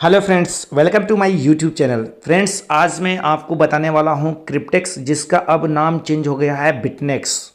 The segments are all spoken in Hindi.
Hello friends, welcome to my YouTube channel. Friends, आज मैं आपको बताने वाला हूं क्रिप्टेक्स, जिसका अब नाम चेंज हो गया है बिटनेक्स।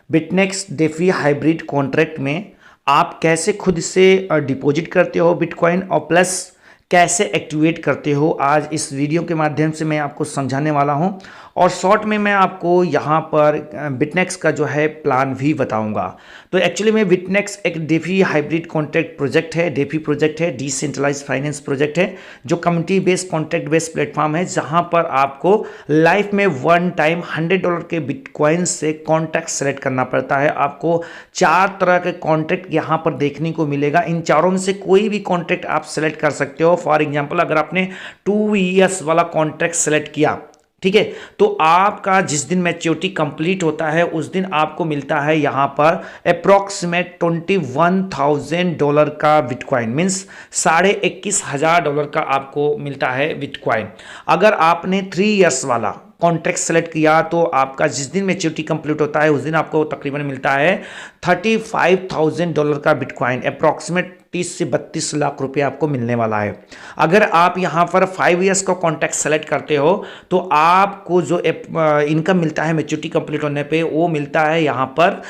बिटनेक्स डेफी हाइब्रिड कॉन्ट्रैक्ट में आप कैसे खुद से डिपॉजिट करते हो बिटकॉइन और प्लस कैसे एक्टिवेट करते हो, आज इस वीडियो के माध्यम से मैं आपको समझाने वाला हूं। और शॉर्ट में मैं आपको यहां पर बिटनेक्स का जो है प्लान भी बताऊंगा। तो एक्चुअली में बिटनेक्स एक डेफी हाइब्रिड कॉन्ट्रैक्ट प्रोजेक्ट है, डेफी प्रोजेक्ट है, डिसेंट्रलाइज्ड फाइनेंस प्रोजेक्ट है, जो community based contract based platform है, जहां पर आपको लाइफ में वन टाइम $100 के बिटकॉइन से कॉन्ट्रैक्ट सेलेक्ट करना पड़ता है। आपको 4 तरह के कॉन्ट्रैक्ट यहां पर देखने को मिलेगा। इन चारों में से कोई भी कॉन्ट्रैक्ट आप सेलेक्ट कर सकते हो। फॉर एग्जाम्पल, अगर आपने 2 ईयर्स वाला कॉन्ट्रैक्ट सेलेक्ट किया, ठीक है, तो आपका जिस दिन मैच्योरिटी कंप्लीट होता है उस दिन आपको मिलता है यहां पर अप्रॉक्सीमेट $21,000 का बिटकॉइन, मीन्स $21,500 का आपको मिलता है बिटकॉइन। अगर आपने 3 ईयर्स वाला कॉन्ट्रैक्ट सेलेक्ट किया तो आपका जिस दिन मैच्योरिटी कंप्लीट होता है उस दिन आपको तकरीबन मिलता है $35,000 का बिटकॉइन, अप्रॉक्सीमेट 30 से 32 लाख रुपए आपको मिलने वाला है। अगर आप यहां पर 5 ईयर्स का कॉन्ट्रैक्ट सेलेक्ट करते हो तो आपको जो इनकम मिलता है मैच्योरिटी कंप्लीट होने पे वो मिलता है यहां पर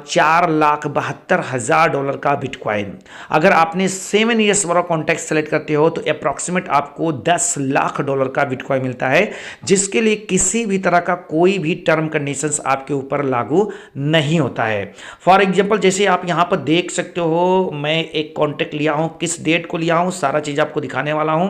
$4,72,000 का बिटकॉइन। अगर आपने 7 ईयर्स वाला कॉन्ट्रैक्ट सेलेक्ट करते हो तो अप्रॉक्सीमेट आपको $10 लाख का बिटकॉइन मिलता है, जिसके लिए किसी भी तरह का कोई भी टर्म कंडीशंस आपके ऊपर लागू नहीं होता है। फॉर एग्जांपल, जैसे आप यहां पर देख सकते हो, मैं एक कॉन्ट्रैक्ट लिया हूं, किस डेट को लिया हूं सारा चीज आपको दिखाने वाला हूं।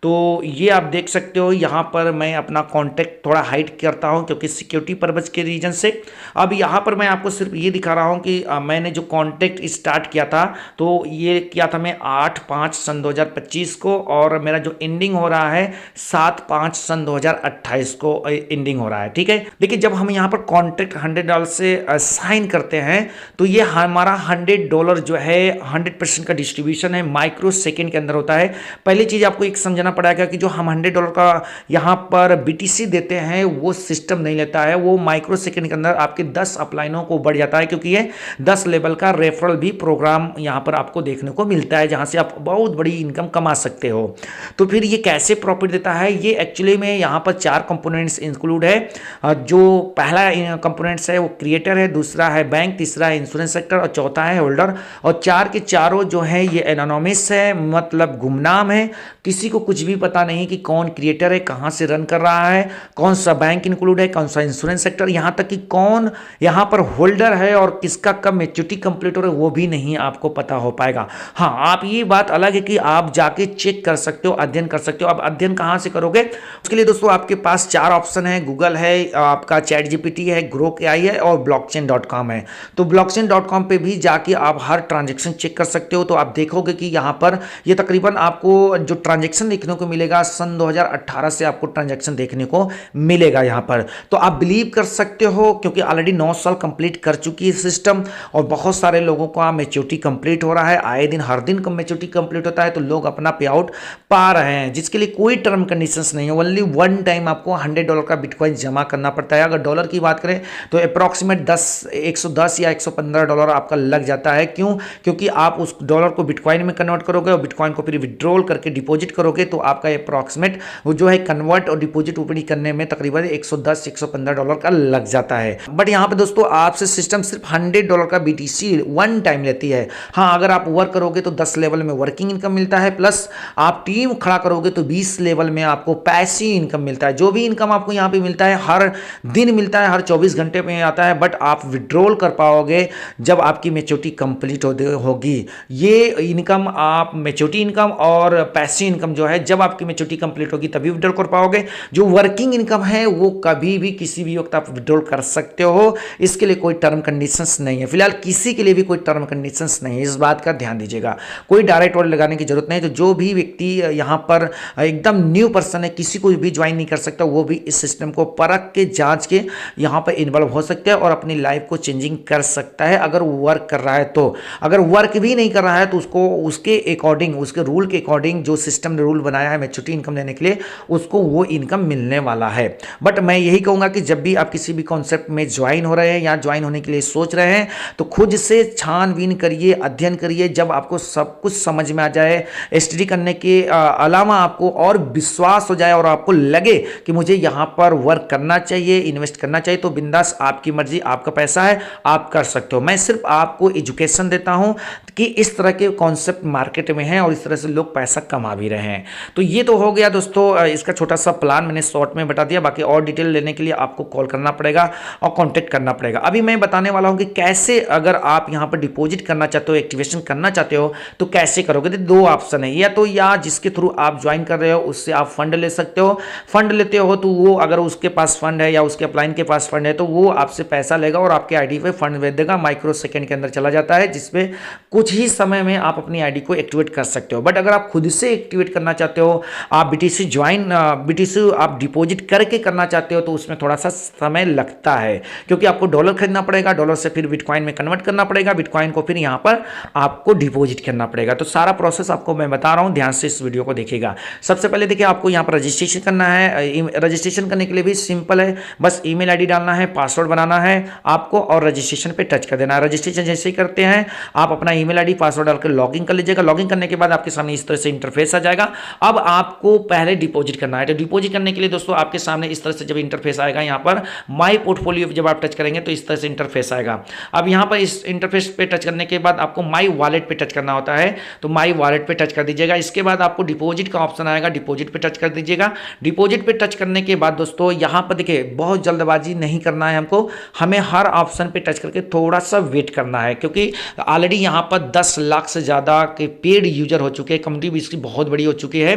तो ये आप देख सकते हो, यहां पर मैं अपना कॉन्ट्रैक्ट थोड़ा हाइड करता हूं क्योंकि सिक्योरिटी पर्पज के रीजन से। अब यहां पर मैं आपको सिर्फ ये दिखा रहा हूं कि मैंने जो कॉन्ट्रैक्ट स्टार्ट किया था तो ये किया था मैं 8/5/2025 को, और मेरा जो एंडिंग हो रहा है 7/5/2028 को एंडिंग हो रहा है। ठीक है, देखिए जब हम यहाँ पर कॉन्ट्रैक्ट $100 से साइन करते हैं तो ये हमारा $100 जो है 100% का डिस्ट्रीब्यूशन है, माइक्रो सेकेंड के अंदर होता है। पहली चीज आपको एक समझना पड़ेगा कि जो हम $100 का यहाँ पर बीटीसी देते हैं वो सिस्टम नहीं लेता है, वो माइक्रो सेकेंड के अंदर आपके 10 अपलाइनों को बढ़ जाता है, क्योंकि ये 10 लेवल का रेफरल भी प्रोग्राम यहाँ पर आपको देखने को मिलता है, जहां से आप बहुत बड़ी इनकम कमा सकते हो। तो फिर ये कैसे प्रॉफिट देता है, ये एक्चुअली में यहाँ पर 4 कंपोनेंट्स इंक्लूड है। जो पहला कंपोनेंट्स है वो क्रिएटर है, दूसरा है बैंक, तीसरा है इंश्योरेंस सेक्टर और चौथा है होल्डर। और 4 के चारों जो है ये एनोनिमस है, मतलब गुमनाम है, किसी को कुछ भी पता नहीं कि कौन क्रिएटर है, कहां से रन कर रहा है, कौन सा बैंक इंक्लूड है, कौन सा इंश्योरेंस सेक्टर, यहां तक कि कौन यहां पर होल्डर है और किसका कब मैच्योरिटी कंप्लीट हो रहा है वो भी नहीं आपको पता हो पाएगा। हाँ, आप ये बात अलग है कि आप जाके चेक कर सकते हो, अध्ययन कर सकते हो। अब अध्ययन कहां से करोगे, उसके लिए दोस्तों आपके पास 4 ऑप्शन है, गूगल है, आपका चैट जीपीटी है, ग्रोक एआई है और blockchain.com है। तो blockchain.com पे भी जाके आप हर ट्रांजेक्शन चेक कर सकते हो। तो आप देखोगे कि यहाँ पर ये तकरीबन आपको जो ट्रांजेक्शन देखने को मिलेगा सन 2018 से आपको ट्रांजेक्शन देखने को मिलेगा यहाँ पर। तो आप बिलीव कर सकते हो क्योंकि ऑलरेडी 9 साल कंप्लीट कर चुकी है सिस्टम, और बहुत सारे लोगों का मैच्योरिटी कंप्लीट हो रहा है। आए दिन हर दिन मैच्योरिटी कंप्लीट होता है तो लोग अपना पे आउट पा रहे हैं, जिसके लिए कोई टर्म कंडीशंस नहीं है। ओनली वन टाइम आपको $100 का बिटकॉइन जमा करना पड़ता है। अगर डॉलर की बात करें तो अप्रॉक्सीमेट 110 या $115 आपका लग जाता है। क्यों? क्योंकि आप उस डॉलर को बिटकॉइन में कन्वर्ट करोगे और बिटकॉइन को फिर विड्रॉल करके डिपॉजिट करोगे तो आपका अप्रॉक्सीमेट वो जो है कन्वर्ट और डिपॉजिट ऊपरी करने में तकरीबन $110-115 का लग जाता है। बट यहाँ पे दोस्तों आपसे सिस्टम सिर्फ $100 का बीटीसी वन टाइम लेती है। हाँ, अगर आप वर्क करोगे तो 10 लेवल में वर्किंग इनकम मिलता है, प्लस आप टीम खड़ा करोगे तो 20 लेवल में आपको पैसिव इनकम मिलता है। जो भी इनकम आपको यहाँ पे मिलता है हर दिन मिलता है, हर 24 घंटे में आता है, बट आप विड्रॉल कर पाओगे जब आपकी मैच्योरिटी कंप्लीट होगी। ये इनकम आप मैच्योरिटी इनकम और पैसिव इनकम जो है जब आपकी मैच्योरिटी कंप्लीट होगी तभी विड्रॉल कर पाओगे। जो वर्किंग इनकम है वो कभी भी किसी भी वक्त आप विड्रॉल कर सकते हो, इसके लिए कोई टर्म कंडीशंस नहीं है। फिलहाल किसी के लिए भी कोई टर्म कंडीशंस नहीं है, इस बात का ध्यान दीजिएगा। कोई डायरेक्ट ऑर्डर लगाने की जरूरत नहीं। तो जो भी व्यक्ति यहाँ पर एकदम न्यू पर्सन है, किसी को भी ज्वाइन नहीं कर सकता, वो भी इस सिस्टम को परख के जांच के यहाँ पर इन्वॉल्व हो सकता है और अपनी लाइफ को चेंजिंग कर सकता है अगर वर्क कर रहा है। तो अगर वर्क भी नहीं कर रहा है तो उसको उसके अकॉर्डिंग, उसके रूल के अकॉर्डिंग जो सिस्टम ने रूल बनाया है मैच्योरिटी इनकम देने के लिए, उसको वो इनकम मिलने वाला है। बट मैं यही कहूँगा कि जब भी आप किसी भी कॉन्सेप्ट में ज्वाइन हो रहे हैं या ज्वाइन होने के लिए सोच रहे हैं तो खुद से छानबीन करिए, अध्ययन करिए। जब आपको सब कुछ समझ में आ जाए, स्टडी करने के अलावा आपको और विश्वास हो जाए और आपको लगे कि मुझे यहाँ पर वर्क करना चाहिए, इन्वेस्ट करना चाहिए, तो बिंदास आपकी मर्जी, आपका पैसा है, आप कर सकते हो। मैं सिर्फ आपको एजुकेशन देता हूँ कि इस तरह के कॉन्सेप्ट मार्केट में हैं और इस तरह से लोग पैसा कमा भी रहे हैं। तो ये तो हो गया दोस्तों इसका छोटा सा प्लान मैंने शॉर्ट में बता दिया। बाकी और डिटेल लेने के लिए आपको कॉल करना पड़ेगा और कॉन्टेक्ट करना पड़ेगा। अभी मैं बताने वाला हूँ कि कैसे अगर आप यहाँ पर डिपॉजिट करना चाहते हो, एक्टिवेशन करना चाहते हो तो कैसे करोगे। तो दो ऑप्शन है, या जिसके थ्रू आप ज्वाइन कर रहे हो उससे आप फंड ले सकते हो। फंड लेते हो तो वो अगर उसके पास फंड है या उसके अपलाइन के पास फंड है तो वो आपसे पैसा लेगा और आपके आईडी पे फंड भेज देगा, माइक्रो सेकंड के अंदर चला जाता है, जिसमें कुछ ही समय में आप अपनी आईडी को एक्टिवेट कर सकते हो। बट अगर आप खुद से एक्टिवेट करना चाहते हो, आप बीटीसी आप डिपॉजिट करके करना चाहते हो तो उसमें थोड़ा सा समय लगता है, क्योंकि आपको डॉलर खरीदना पड़ेगा, डॉलर से फिर बिटकॉइन में कन्वर्ट करना पड़ेगा, बिटकॉइन को फिर यहाँ पर आपको डिपॉजिट करना पड़ेगा। तो सारा प्रोसेस आपको मैं बता रहा हूँ, ध्यान से इस वीडियो को देखिएगा। सबसे पहले देखिए आपको यहाँ पर रजिस्ट्रेशन करना है। रजिस्ट्रेशन करने के लिए भी सिंपल है, बस ईमेल आईडी डालना है, पासवर्ड बनाना है आपको और रजिस्ट्रेशन पे टच कर देना है। रजिस्ट्रेशन जैसे ही करते हैं आप अपना ईमेल आईडी पासवर्ड डालकर लॉगिन कर लीजिएगा। लॉगिन करने के बाद आपके सामने इस तरह से इंटरफेस आ जाएगा। अब आपको पहले डिपॉजिट करना है। तो डिपॉजिट करने के लिए दोस्तों आपके सामने इस तरह से जब इंटरफेस आएगा, यहाँ पर माई पोर्टफोलियो जब आप टच करेंगे तो इस तरह से इंटरफेस आएगा। अब यहाँ पर इस इंटरफेस पे टच करने के बाद आपको माई वॉलेट पे टच करना होता है, तो माई वॉलेट पे टच कर दीजिएगा। इसके बाद आपको डिपॉजिट का ऑप्शन आएगा, डिपॉजिट पे टच कर दीजिएगा। डिपॉजिट पे टच करने के बाद दोस्तों यहाँ पर देखिए बहुत जल्दबाजी नहीं करना है हमको, हमें हर ऑप्शन पे टच करके थोड़ा सा वेट करना है, क्योंकि ऑलरेडी यहाँ पर 10 लाख से ज़्यादा के पेड यूजर हो चुके हैं, कम्युनिटी भी इसकी बहुत बड़ी हो चुकी है।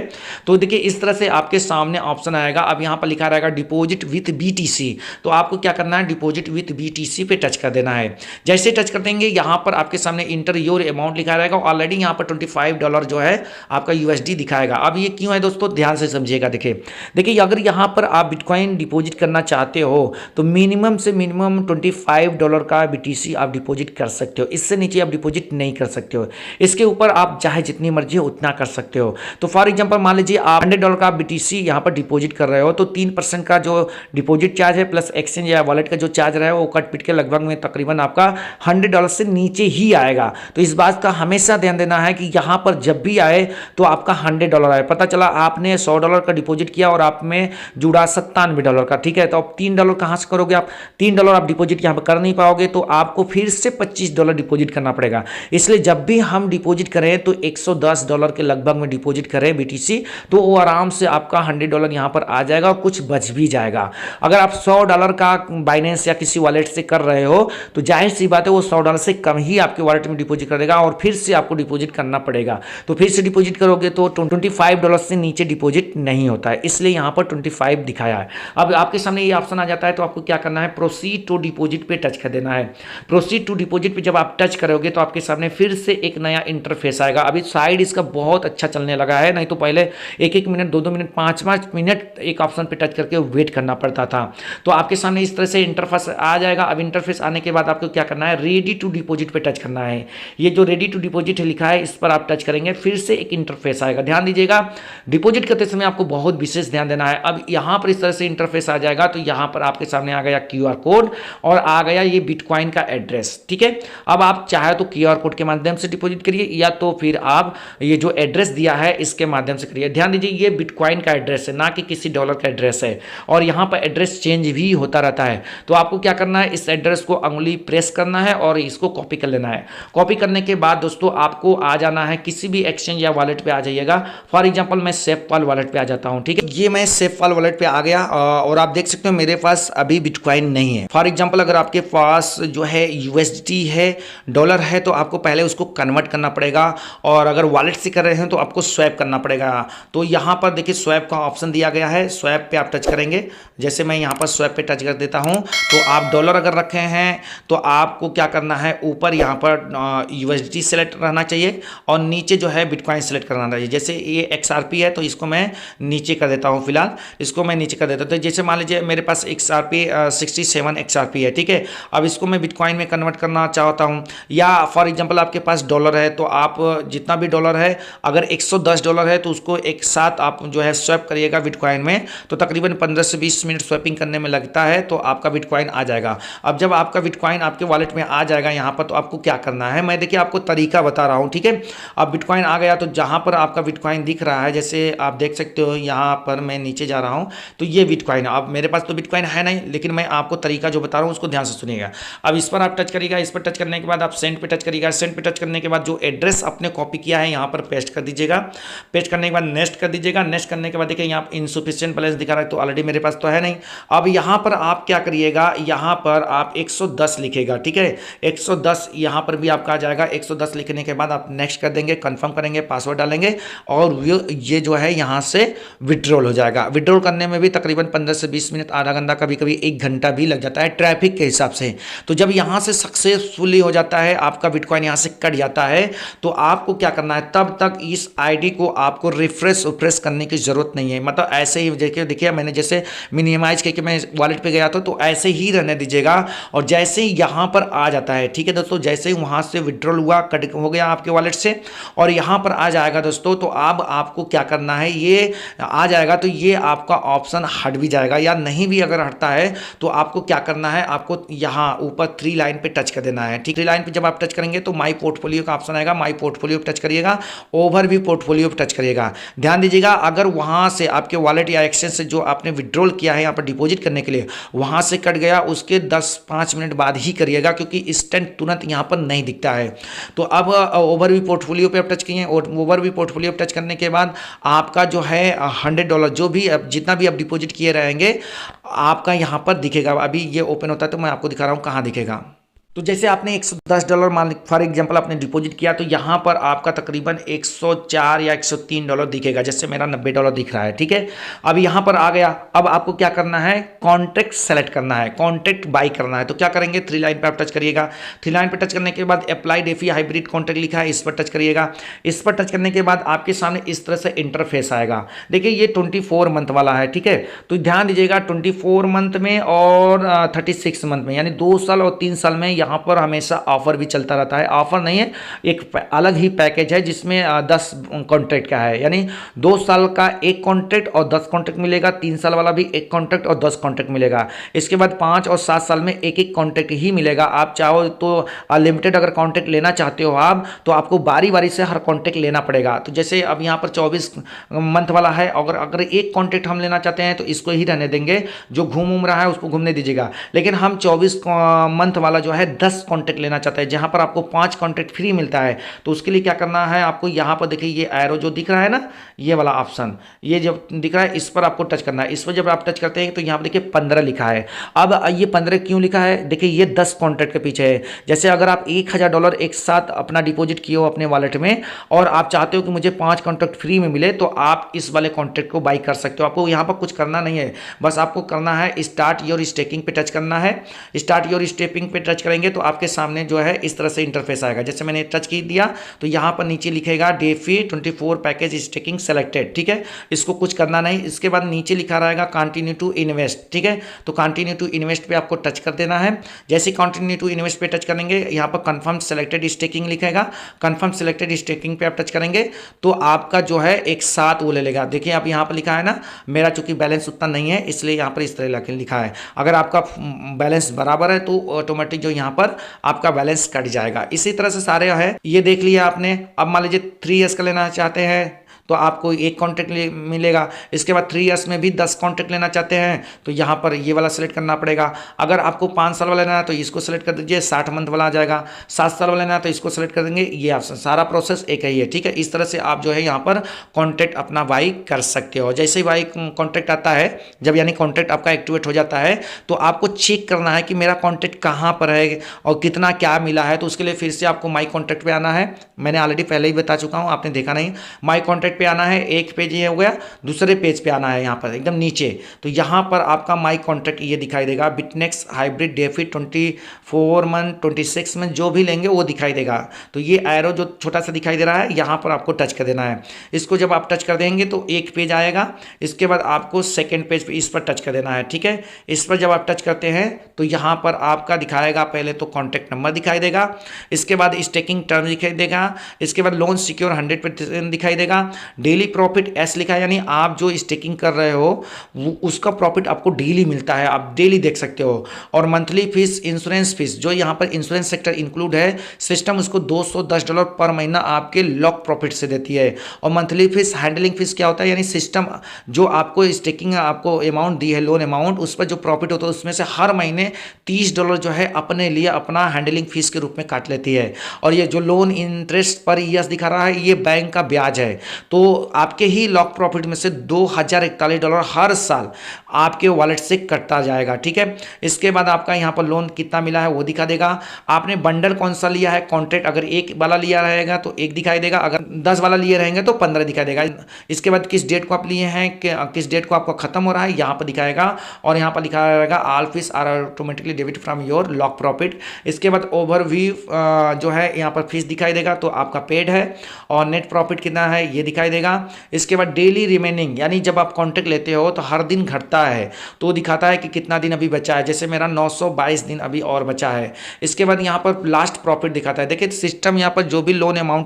तो देखिए इस तरह से आपके सामने ऑप्शन आएगा। अब यहाँ पर लिखा रहेगा डिपॉजिट विथ BTC, तो आपको क्या करना है, डिपॉजिट विथ BTC पे टच कर देना है। जैसे टच कर देंगे यहाँ पर आपके सामने इंटर योर अमाउंट लिखा रहेगा। ऑलरेडी यहाँ पर $25 जो है आपका USD दिखाएगा। अब ये क्यों है दोस्तों, ध्यान से समझिएगा। देखिए अगर यहाँ पर आप बिटकॉइन डिपॉजिट करना चाहते हो तो मिनिमम से मिनिमम $25 का BTC आप डिपॉजिट कर सकते हो, इससे नीचे आप डिपॉजिट नहीं कर सकते हो। इसके ऊपर आप चाहे जितनी मर्जी हो उतना कर सकते हो। तो फॉर एग्जांपल मान लीजिए आप $100 का BTC यहाँ पर डिपॉजिट कर रहे हो तो 3% का जो डिपॉजिट चार्ज है प्लस एक्सचेंज या वॉलेट का जो चार्ज रहा है वो कट पिट के लगभग में तकरीबन आपका $100 से नीचे ही आएगा। तो इस बात का हमेशा ध्यान देना है कि यहाँ पर जब भी आए तो आपका $100 आए। पता चला आपने $100 का डिपॉजिट किया और आप में जुड़ा $97 का, ठीक है, तो अब $3 कहाँ से करोगे आप, $3 आप डिपॉजिट यहाँ पर कर नहीं पाओगे, तो आपको फिर से $25 डिपॉजिट करना पड़ेगा। इसलिए जब भी हम डिपॉजिट करें तो $110 के लगभग में डिपॉजिट करें BTC, तो वो आराम से आपका $100 यहाँ पर आ जाएगा और कुछ बच भी जाएगा। अगर आप $100 का बाइनेंस या किसी वॉलेट से कर रहे हो तो जाहिर सी बात है वो $100 से कम ही आपके वॉलेट में डिपॉजिट करेगा और फिर से आपको डिपॉजिट करना पड़ेगा। तो फिर से डिपॉजिट करोगे तो $25 से नीचे डिपॉजिट नहीं होता है, इसलिए यहाँ पर 25 दिखाया है। अब आपके सामने ये ऑप्शन आ जाता है तो आपको क्या करना है, प्रोसीड टू डिपॉजिट पे टच कर देना है। प्रोसीड टू डिपॉजिट पे जब आप टच करोगे तो आपके सामने फिर से एक नया इंटरफेस आएगा। अभी साइड इसका बहुत अच्छा चलने लगा है, नहीं तो पहले 1-1 मिनट 2-2 मिनट 5-5 मिनट एक ऑप्शन पे टच करके वेट करना पड़ता था। तो आपके सामने इस तरह से इंटरफेस आ जाएगा। अब इंटरफेस आने के बाद आपको क्या करना है, रेडी टू डिपॉजिट पे टच करना है। ये जो रेडी टू डिपॉजिट लिखा है इस पर आप टच करेंगे, फिर से एक इंटरफेस आएगा। ध्यान दीजिएगा डिपॉजिट करते समय आपको बहुत विशेष ध्यान देना है। अब यहाँ पर इस तरह से इंटरफेस आ जाएगा तो यहाँ पर आपके सामने आ गया QR कोड और आ गया ये बिटकॉइन का एड्रेस, ठीक है। अब आप चाहे तो QR कोड के माध्यम से डिपॉजिट करिए या तो फिर आप ये जो एड्रेस दिया है इसके माध्यम से करिए। ध्यान दीजिए ये बिटकॉइन का एड्रेस है, ना कि किसी डॉलर का एड्रेस है, और यहाँ पर एड्रेस चेंज भी होता रहता है। तो आपको क्या करना है, इस एड्रेस को अंगुली प्रेस करना है और इसको कॉपी कर लेना है। कॉपी करने के बाद दोस्तों आपको आ जाना है किसी भी एक्सचेंज या वॉलेट पे आ जाइएगा। फॉर एग्जांपल मैं सेफपाल वॉलेट पे आ जाता हूँ, ठीक है। ये मैं सेफपाल वॉलेट पे आ गया और आप देख सकते हो मेरे पास अभी बिटकॉइन नहीं है। फॉर एग्जांपल अगर आपके पास जो है USD है, डॉलर है, तो आपको पहले उसको कन्वर्ट करना पड़ेगा, और अगर वॉलेट से कर रहे हैं तो आपको स्वैप करना पड़ेगा। तो यहाँ पर देखिए स्वैप का ऑप्शन दिया गया है, स्वैप पे आप टच करेंगे। जैसे मैं यहाँ पर स्वैप पे टच कर देता हूँ तो आप डॉलर अगर रखे हैं तो आपको क्या करना है, ऊपर यहाँ पर USD सेलेक्ट रहना चाहिए और नीचे जो है बिटकॉइन सेलेक्ट करना चाहिए। जैसे ये XRP है तो इसको मैं नीचे कर देता हूँ, फिलहाल इसको मैं नीचे कर देता हूँ। तो जैसे मान लीजिए मेरे पास XRP 67 XRP है, ठीक है। अब इसको मैं बिटकॉइन में कन्वर्ट करना चाहता हूँ, या फॉर एग्जांपल आपके पास डॉलर है तो आप जितना भी डॉलर है, अगर $110 है तो उसको एक साथ आप जो है स्वैप करिएगा बिटकॉइन में, तो तकरीबन 15 से 20 मिनट स्वैपिंग करने में लगता है, तो आपका बिटकॉइन आ जाएगा। अब जब आपका बिटकॉइन आपके वॉलेट में आ जाएगा यहाँ पर, तो आपको क्या करना है, मैं देखिए आपको तरीका बता रहा हूँ, ठीक है। अब बिटकॉइन आ गया तो जहाँ पर आपका बिटकॉइन दिख रहा है, जैसे आप देख सकते हो यहाँ पर मैं नीचे जा रहा हूँ, तो ये बिटकॉइन, अब मेरे पास तो बिटकॉइन है नहीं, लेकिन मैं आपको तरीका जो बता रहा हूँ उसको ध्यान से सुनिएगा। अब इस पर आप टच करिएगा, इस पर टच करने के बाद आप सेंड पे टच करिएगा, सेंड पे टच करने के बाद जो एड्रेस आपने कॉपी किया है यहाँ पर पेस्ट कर दीजिएगा, पेस्ट करने के बाद नेक्स्ट कर दीजिएगा, नेक्स्ट करने के बाद देखिए यहाँ इनसफिशिएंट बैलेंस दिखा रहा है, तो ऑलरेडी मेरे पास तो है नहीं। अब यहाँ पर आप क्या करिएगा, यहाँ पर आप 110 लिखेगा, ठीक है, 110 यहाँ पर भी आपका आ जाएगा। 110 लिखने के बाद आप नेक्स्ट कर देंगे, कंफर्म करेंगे, पासवर्ड डालेंगे और ये जो है यहाँ से विड्रॉल हो जाएगा। विड्रॉल करने में भी तकरीबन 15 से 20 मिनट, आधा घंटा, कभी कभी 1 घंटा भी लग जाता है ट्रैफिक के हिसाब से। तो जब यहाँ से सक्सेसफुली हो जाता है, आपका बिटकॉइन यहाँ से कट जाता है, तो आपको क्या करना है, तब तक इस आईडी को आपको रिफ्रेश करने की जरूरत नहीं है। मतलब ऐसे ही देखिए मैंने जैसे मिनिमाइज करके मैं वॉलेट पे गया था, तो ऐसे ही रहने दीजिएगा। और जैसे ही यहाँ पर आ जाता है, ठीक है दोस्तों, जैसे ही वहाँ से विड्रॉल हुआ, कट हो गया आपके वॉलेट से और यहाँ पर आ जाएगा दोस्तों, तो अब आपको क्या करना है, ये आ जाएगा तो ये आपका ऑप्शन हट भी जाएगा, या नहीं भी अगर हटता है तो आपको क्या करना है, आपको यहाँ ऊपर 3 लाइन पे टच कर देना है, ठीक। 3 लाइन पे जब आप टच करेंगे तो माई पोर्टफोलियो का ऑप्शन आएगा, माई पोर्टफोलियो पे टच करिएगा, ओवरव्यू पोर्टफोलियो पे टच करिएगा। ध्यान दीजिएगा, अगर वहाँ से आपके वॉलेट या एक्सचेंज से जो आपने विड्रॉल किया है यहाँ पर डिपॉजिट करने के लिए, वहाँ से कट गया, उसके 10-5 मिनट बाद ही करिएगा, क्योंकि इंस्टेंट तुरंत यहाँ पर नहीं दिखता है। तो अब ओवरव्यू पोर्टफोलियो पे आप टच किए, और ओवरव्यू पोर्टफोलियो पे टच करने के बाद आपका जो है $100 जो भी जितना भी आप डिपॉजिट किए रहेंगे आपका यहाँ पर दिखेगा। अभी ये ओपन होता है तो मैं आपको दिखा रहा हूँ कहाँ दिखेगा। तो जैसे आपने $110 मान फॉर एग्जांपल आपने डिपॉजिट किया, तो यहाँ पर आपका तकरीबन 104 या $103 दिखेगा, जैसे मेरा $90 दिख रहा है, ठीक है। अब यहाँ पर आ गया, अब आपको क्या करना है, कॉन्ट्रैक्ट सेलेक्ट करना है, कॉन्ट्रैक्ट बाई करना है। तो क्या करेंगे, 3 लाइन पे आप टच करिएगा, 3 लाइन पे टच करने के बाद अप्लाई डेफी हाइब्रिड कॉन्ट्रैक्ट लिखा है, इस पर टच करिएगा। इस पर टच करने के बाद आपके सामने इस तरह से इंटरफेस आएगा। देखिए ये 24 मंथ वाला है, ठीक है। तो ध्यान दीजिएगा 24 मंथ में और 36 मंथ में, यानी 2 साल और 3 साल में यहाँ पर हमेशा ऑफर भी चलता रहता है। ऑफर नहीं है, एक अलग ही पैकेज है जिसमें 10 कॉन्ट्रैक्ट का है, यानी 2 साल का 1 कॉन्ट्रैक्ट और 10 कॉन्ट्रैक्ट मिलेगा, 3 साल वाला भी 1 कॉन्ट्रैक्ट और 10 कॉन्ट्रैक्ट मिलेगा। इसके बाद 5 और 7 साल में 1-1 कॉन्ट्रैक्ट ही मिलेगा। आप चाहो तो अनलिमिटेड अगर कॉन्ट्रैक्ट लेना चाहते हो आप, तो आपको बारी बारी से हर कॉन्ट्रैक्ट लेना पड़ेगा। तो जैसे अब यहाँ पर 24 मंथ वाला है, अगर 1 कॉन्ट्रैक्ट हम लेना चाहते हैं तो इसको ही रहने देंगे, जो घूम रहा है उसको घूमने दीजिएगा। लेकिन हम 24 मंथ वाला जो है 10 कॉन्ट्रैक्ट लेना चाहते हैं, जहां पर आपको 5 कॉन्ट्रैक्ट फ्री मिलता है। तो उसके लिए क्या करना है, आपको यहां पर देखिए ये एरो जो दिख रहा है ना, ये वाला ऑप्शन, ये जब दिख रहा है इस पर आपको टच करना है। इस पर जब आप टच करते हैं तो यहाँ पर देखिए 15 लिखा है। अब ये 15 क्यों लिखा है, देखिए ये 10 कॉन्ट्रैक्ट के पीछे है। जैसे अगर आप $1000 एक साथ अपना डिपॉजिट किए हो अपने वॉलेट में और आप चाहते हो कि मुझे 5 कॉन्ट्रैक्ट फ्री में मिले, तो आप इस वाले कॉन्ट्रैक्ट को बाई कर सकते हो। आपको यहाँ पर कुछ करना नहीं है, बस आपको करना है स्टार्ट योर स्टेकिंग पे टच करना है। स्टार्ट योर स्टेकिंग पे टच करेंगे तो आपके सामने जो है इस तरह से इंटरफेस आएगा। जैसे मैंने टच की दिया तो यहाँ पर नीचे लिखेगा डेफी 24 पैकेज स्टेकिंग सेलेक्टेड, ठीक है। इसको कुछ करना नहीं। इसके बाद नीचे लिखा रहेगा कंटिन्यू टू इन्वेस्ट, ठीक है। तो कंटिन्यू टू इन्वेस्ट पे आपको टच कर देना है। जैसे कंटिन्यू टू इन्वेस्ट पे टच करेंगे, यहाँ पर कंफर्म सेलेक्टेड स्टेकिंग लिखेगा। कंफर्म सेलेक्टेड स्टेकिंग पे आप टच करेंगे तो आपका जो है एक साथ वो ले लेगा। देखिए आप यहाँ पर लिखा है ना, मेरा चूंकि बैलेंस उतना नहीं है इसलिए यहाँ पर इस तरह लिखा है। अगर आपका बैलेंस बराबर है तो ऑटोमेटिक जो यहाँ पर आपका बैलेंस कट जाएगा। इसी तरह से सारे है, ये देख लिया आपने। अब मान लीजिए 3 ईयर्स का लेना चाहते हैं तो आपको 1 कॉन्ट्रैक्ट मिलेगा। इसके बाद 3 ईयर्स में भी 10 कॉन्ट्रैक्ट लेना चाहते हैं तो यहाँ पर ये वाला सेलेक्ट करना पड़ेगा। अगर आपको 5 साल वाला लेना है तो इसको सेलेक्ट कर दीजिए, 60 मंथ वाला आ जाएगा। 7 साल वाला लेना है तो इसको सेलेक्ट कर देंगे। ये ऑप्शन सारा प्रोसेस एक ही है, ठीक है। इस तरह से आप जो है यहाँ पर कॉन्ट्रैक्ट अपना बाई कर सकते हो। जैसे ही बाई कॉन्ट्रैक्ट आता है, जब यानी कॉन्ट्रैक्ट आपका एक्टिवेट हो जाता है, तो आपको चेक करना है कि मेरा कॉन्ट्रैक्ट कहाँ पर है और कितना क्या मिला है। तो उसके लिए फिर से आपको माई कॉन्ट्रैक्ट पे आना है। मैंने ऑलरेडी पहले ही बता चुका हूँ, आपने देखा नहीं। माई कॉन्ट्रैक्ट पे आना है, एक पेज ये हो गया, दूसरे पेज पे आना है यहाँ पर एकदम नीचे। तो यहाँ पर आपका माई कॉन्ट्रैक्ट ये दिखाई देगा, बिटनेक्स हाइब्रिड डेफिट 24 मंथ 26 मंथ जो भी लेंगे वो दिखाई देगा। तो ये एरो जो छोटा सा दिखाई दे रहा है यहाँ पर आपको टच कर देना है। इसको जब आप टच कर देंगे तो एक पेज आएगा, इसके बाद आपको सेकेंड पेज पे इस पर टच कर देना है, ठीक है। इस पर जब आप टच करते हैं तो यहाँ पर आपका दिखाएगा, पहले तो कॉन्टैक्ट नंबर दिखाई देगा, इसके बाद स्टेकिंग टर्म दिखाई देगा, इसके बाद लोन सिक्योर 100% दिखाई देगा, डेली प्रॉफिट एस लिखा है, यानी आप जो स्टेकिंग कर रहे हो उसका प्रॉफिट आपको डेली मिलता है, आप डेली देख सकते हो। और मंथली फीस, इंश्योरेंस फीस, जो यहाँ पर इंश्योरेंस सेक्टर इंक्लूड है, सिस्टम उसको $210 पर महीना आपके लॉक प्रॉफिट से देती है। और मंथली फीस, हैंडलिंग फीस क्या होता है, यानी सिस्टम जो आपको स्टेकिंग आपको अमाउंट दी है, लोन अमाउंट, उस पर जो प्रॉफिट होता है उसमें से हर महीने $30 जो है अपने लिए अपना हैंडलिंग फीस के रूप में काट लेती है। और ये जो लोन इंटरेस्ट पर ईयर्स दिखा रहा है, ये बैंक का ब्याज है। तो आपके ही लॉक प्रॉफिट में से $2041 हर साल आपके वॉलेट से कटता जाएगा, ठीक है। इसके बाद आपका यहाँ पर लोन कितना मिला है वो दिखा देगा। आपने बंडल कौन सा लिया है, कॉन्ट्रैक्ट अगर एक वाला लिया रहेगा तो एक दिखाई देगा, अगर 10 वाला लिए रहेंगे तो 15 दिखाई देगा। इसके बाद किस डेट को आप लिए हैं, किस डेट को आपका खत्म हो रहा है यहाँ पर दिखाएगा। और यहाँ पर लिखा रहेगा all fees are automatically debit from your lock profit. इसके बाद ओवरव्यू जो है यहाँ पर फीस दिखाई देगा, तो आपका पेड है। और नेट प्रॉफिट कितना है ये दिखाई देगा। इसके बाद डेली रिमेनिंग, यानी जब आप कॉन्ट्रैक्ट लेते हो तो हर दिन घटता है, तो दिखाता है कि कितना दिन अभी बचा है, जैसे मेरा 922 दिन अभी और बचा है। इसके बाद यहाँ पर लास्ट प्रॉफिट दिखाता है। देखिए सिस्टम यहाँ पर जो भी लोन अमाउंट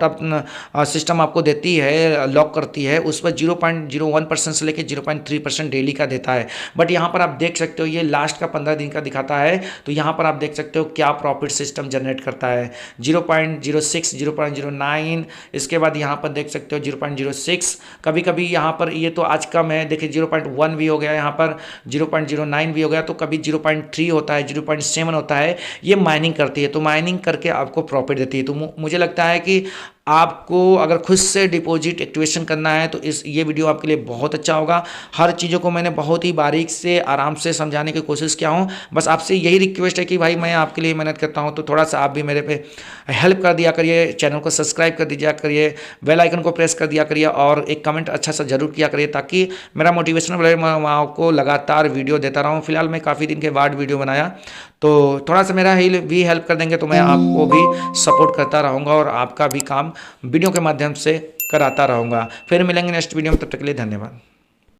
सिस्टम आपको देती है, लॉक करती है, उस पर 0.01% से लेकर 0.3% डेली का देता है। बट यहाँ पर आप देख सकते हो ये लास्ट का 15 दिन का दिखाता है। तो यहाँ पर आप देख सकते हो क्या प्रॉफिट सिस्टम जनरेट करता है, 0.06, 0.09। इसके बाद यहाँ पर देख सकते हो 0.06। कभी कभी यहाँ पर ये तो आज कम है, देखिए 0.1 भी हो गया, यहाँ पर 0.09 भी हो गया, तो कभी 0.3 होता है, 0.7 होता है। ये माइनिंग करती है, तो माइनिंग करके आपको प्रॉफिट देती है। तो मुझे लगता है कि आपको अगर खुद से डिपॉजिट एक्टिवेशन करना है तो ये वीडियो आपके लिए बहुत अच्छा होगा। हर चीज़ों को मैंने बहुत ही बारीक से आराम से समझाने की कोशिश किया हूँ। बस आपसे यही रिक्वेस्ट है कि भाई मैं आपके लिए मेहनत करता हूँ, तो थोड़ा सा आप भी मेरे पे हेल्प कर दिया करिए, चैनल को सब्सक्राइब कर दीजिए करिए, बेल आइकन को प्रेस कर दिया करिए, और एक कमेंट अच्छा सा जरूर किया करिए, ताकि मेरा मोटिवेशन बढ़े, मैं आपको लगातार वीडियो देता रहूँ। फिलहाल मैं काफ़ी दिन के बाद वीडियो बनाया, तो थोड़ा सा मेरा भी हेल्प कर देंगे तो मैं आपको भी सपोर्ट करता रहूँगा और आपका भी काम वीडियो के माध्यम से कराता रहूँगा। फिर मिलेंगे नेक्स्ट वीडियो में, तब तक के लिए धन्यवाद।